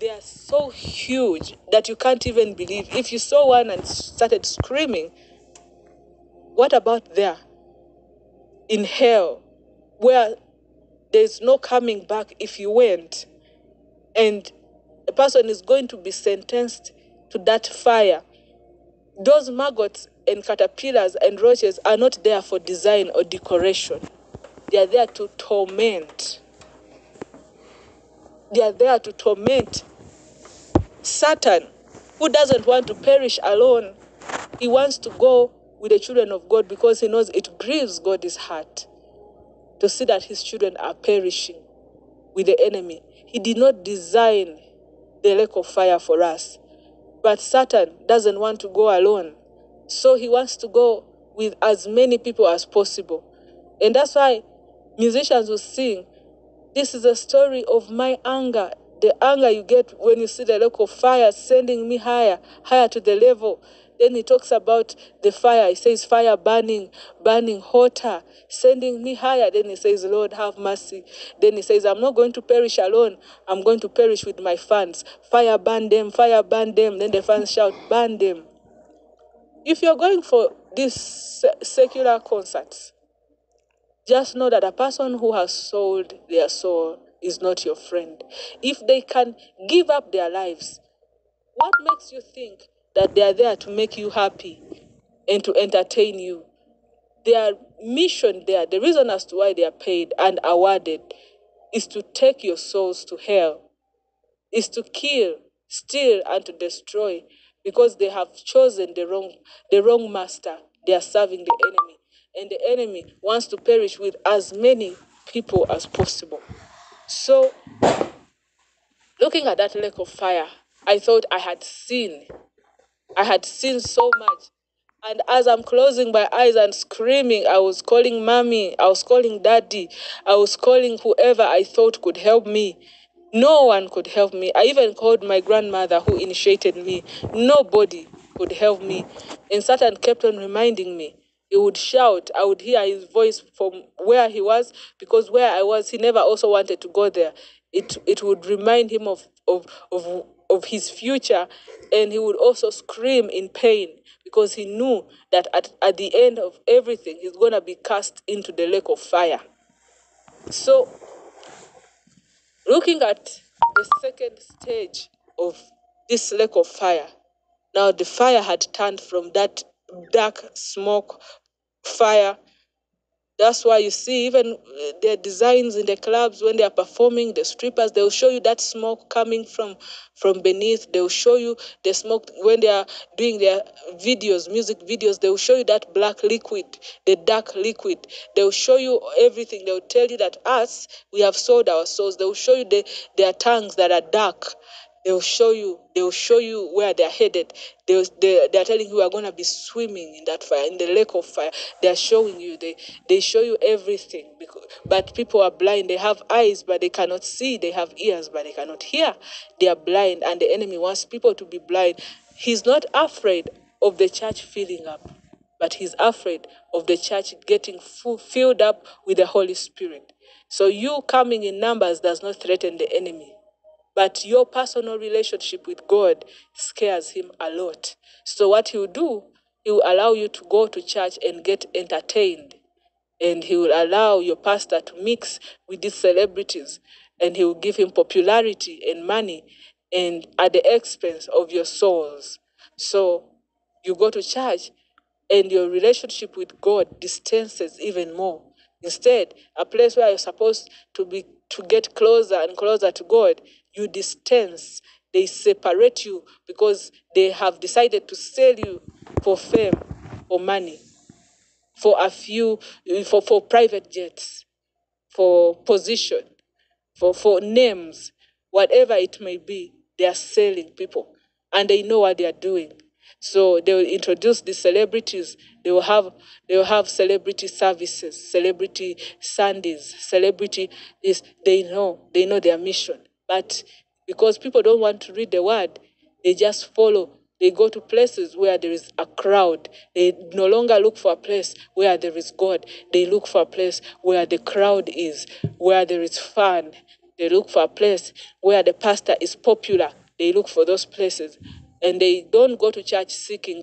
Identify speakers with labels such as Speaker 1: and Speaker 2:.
Speaker 1: They are so huge that you can't even believe. If you saw one and started screaming, what about there in hell, where there's no coming back if you went, and a person is going to be sentenced to that fire? Those maggots and caterpillars and roaches are not there for design or decoration. They are there to torment. They are there to torment. Satan, who doesn't want to perish alone, he wants to go with the children of God because he knows it grieves God's heart to see that his children are perishing with the enemy. He did not design the lake of fire for us. But Satan doesn't want to go alone. So he wants to go with as many people as possible. And that's why musicians will sing, "This is a story of my anger." The anger you get when you see the lake of fire sending me higher, higher to the level. Then he talks about the fire. He says, fire burning, burning hotter, sending me higher. Then he says, Lord, have mercy. Then he says, I'm not going to perish alone. I'm going to perish with my fans. Fire burn them, fire burn them. Then the fans shout, burn them. If you're going for these secular concerts, just know that a person who has sold their soul is not your friend. If they can give up their lives, what makes you think that they are there to make you happy and to entertain you? Their mission there, the reason as to why they are paid and awarded, is to take your souls to hell, is to kill, steal, and to destroy, because they have chosen the wrong master. They are serving the enemy. And the enemy wants to perish with as many people as possible. So, looking at that lake of fire, I thought I had seen so much. And as I'm closing my eyes and screaming, I was calling mommy, I was calling daddy, I was calling whoever I thought could help me. No one could help me. I even called my grandmother who initiated me. Nobody could help me. And Satan kept on reminding me. He would shout. I would hear his voice from where he was, because where I was, he never also wanted to go there. It would remind him of his future, and he would also scream in pain because he knew that at the end of everything, he's going to be cast into the lake of fire. So, looking at the second stage of this lake of fire, now the fire had turned from that dark smoke fire. That's why you see even their designs in the clubs when they are performing, the strippers, they'll show you that smoke coming from beneath. They'll show you the smoke when they are doing their videos, music videos. They'll show you that black liquid, the dark liquid. They'll show you everything. They'll tell you that us, we have sold our souls. They'll show you their tongues that are dark. They'll show you where they're headed. They're telling you we are going to be swimming in that fire, in the lake of fire. They're showing you, they show you everything. But people are blind. They have eyes, but they cannot see. They have ears, but they cannot hear. They are blind, and the enemy wants people to be blind. He's not afraid of the church filling up, but he's afraid of the church getting filled up with the Holy Spirit. So you coming in numbers does not threaten the enemy. But your personal relationship with God scares him a lot. So what he'll do, he will allow you to go to church and get entertained. And he will allow your pastor to mix with these celebrities. And he will give him popularity and money, and at the expense of your souls. So you go to church and your relationship with God distances even more. Instead, a place where you're supposed to get closer and closer to God, you distance. They separate you because they have decided to sell you for fame, for money, for for private jets, for position, for names, whatever it may be. They are selling people, and they know what they are doing. So they will introduce the celebrities. They will have celebrity services, celebrity Sundays, celebrity is they know their mission. But because people don't want to read the word, they just follow. They go to places where there is a crowd. They no longer look for a place where there is God. They look for a place where the crowd is, where there is fun. They look for a place where the pastor is popular. They look for those places. And they don't go to church seeking